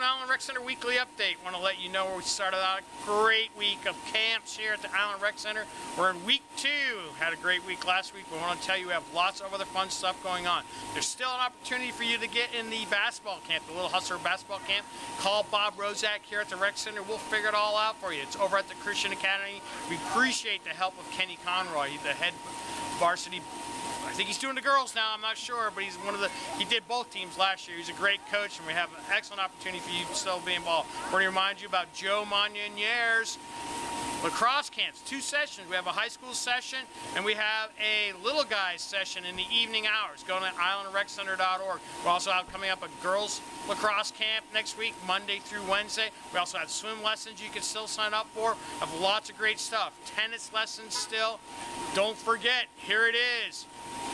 Island Rec Center Weekly Update. Want to let you know we started out a great week of camps here at the Island Rec Center. We're in week 2. Had a great week last week, but I want to tell you we have lots of other fun stuff going on. There's still an opportunity for you to get in the basketball camp, the Little Hustler basketball camp. Call Bob Rozak here at the Rec Center. We'll figure it all out for you. It's over at the Christian Academy. We appreciate the help of Kenny Conroy. He's the head varsity. I think he's doing the girls now, I'm not sure, but he's he did both teams last year. He's a great coach, and we have an excellent opportunity for you to still be involved. We're going to remind you about Joe Monagnere's lacrosse camps, 2 sessions. We have a high school session, and we have a little guys session in the evening hours. Go to islandreccenter.org. We're also coming up a girls lacrosse camp next week, Monday through Wednesday. We also have swim lessons you can still sign up for. Have lots of great stuff. Tennis lessons still. Don't forget, here it is.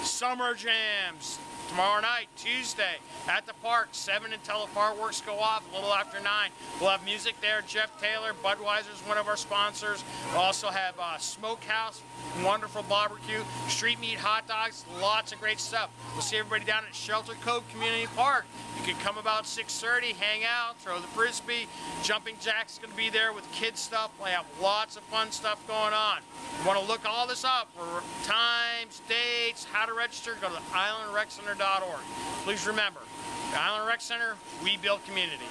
Summer Jams tomorrow night, Tuesday, at the park, 7 until the fireworks go off, a little after 9. We'll have music there. Jeff Taylor, Budweiser's one of our sponsors. We'll also have Smokehouse, wonderful barbecue, street meat hot dogs, lots of great stuff. We'll see everybody down at Shelter Cove Community Park. You can come about 6:30, hang out, throw the frisbee. Jumping Jack's going to be there with kids stuff. We have lots of fun stuff going on. You want to look all this up for times, dates, how to register, go to islandreccenter.org. Please remember, the Island Rec Center, we build community.